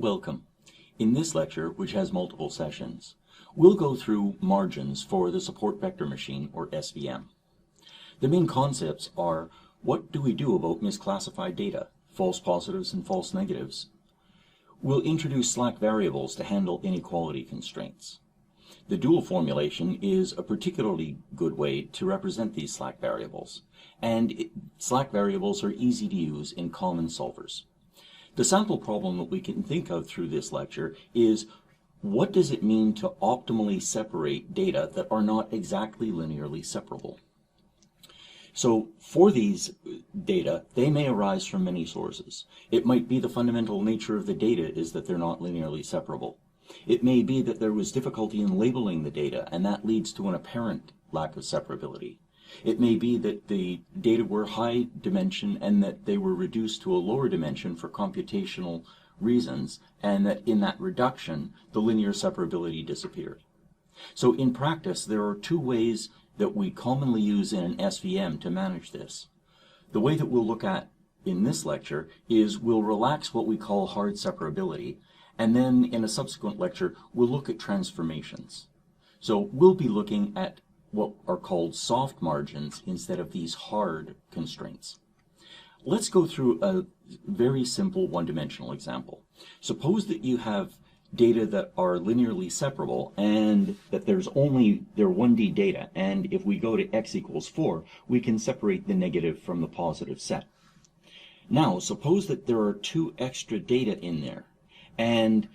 Welcome. In this lecture, which has multiple sessions, we'll go through margins for the support vector machine, or SVM. The main concepts are, what do we do about misclassified data, false positives and false negatives? We'll introduce slack variables to handle inequality constraints. The dual formulation is a particularly good way to represent these slack variables, and slack variables are easy to use in common solvers. The sample problem that we can think of through this lecture is, what does it mean to optimally separate data that are not exactly linearly separable? So for these data, they may arise from many sources. It might be the fundamental nature of the data is that they're not linearly separable. It may be that there was difficulty in labeling the data, and that leads to an apparent lack of separability. It may be that the data were high dimension and that they were reduced to a lower dimension for computational reasons, and that in that reduction, the linear separability disappeared. So in practice, there are two ways that we commonly use in an SVM to manage this. The way that we'll look at in this lecture is we'll relax what we call hard separability, and then in a subsequent lecture, we'll look at transformations. So we'll be looking at what are called soft margins instead of these hard constraints. Let's go through a very simple one-dimensional example. Suppose that you have data that are linearly separable and that they're 1D data, and if we go to x equals 4, we can separate the negative from the positive set. Now, suppose that there are two extra data in there, and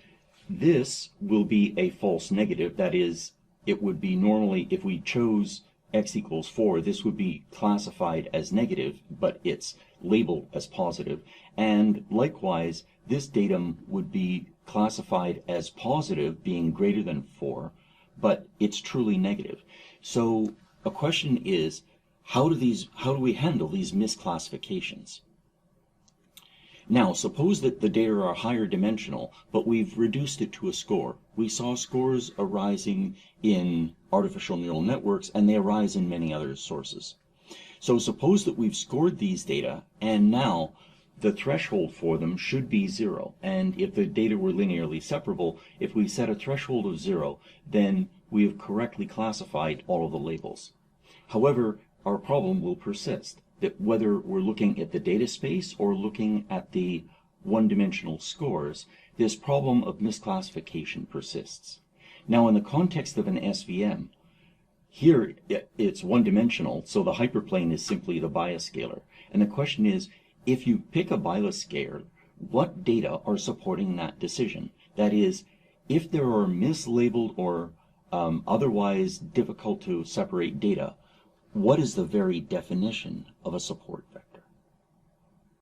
this will be a false negative. That is, it would be normally, if we chose x equals 4, this would be classified as negative, but it's labeled as positive. And likewise, this datum would be classified as positive, being greater than 4, but it's truly negative. So a question is, how do we handle these misclassifications? Now, suppose that the data are higher dimensional, but we've reduced it to a score. We saw scores arising in artificial neural networks, and they arise in many other sources. So suppose that we've scored these data, and now the threshold for them should be 0. And if the data were linearly separable, if we set a threshold of 0, then we have correctly classified all of the labels. However, our problem will persist, that whether we're looking at the data space or looking at the one-dimensional scores, this problem of misclassification persists. Now, in the context of an SVM, here it's one-dimensional, so the hyperplane is simply the bias scalar. And the question is, if you pick a bias scalar, what data are supporting that decision? That is, if there are mislabeled or otherwise difficult to separate data, what is the very definition of a support vector?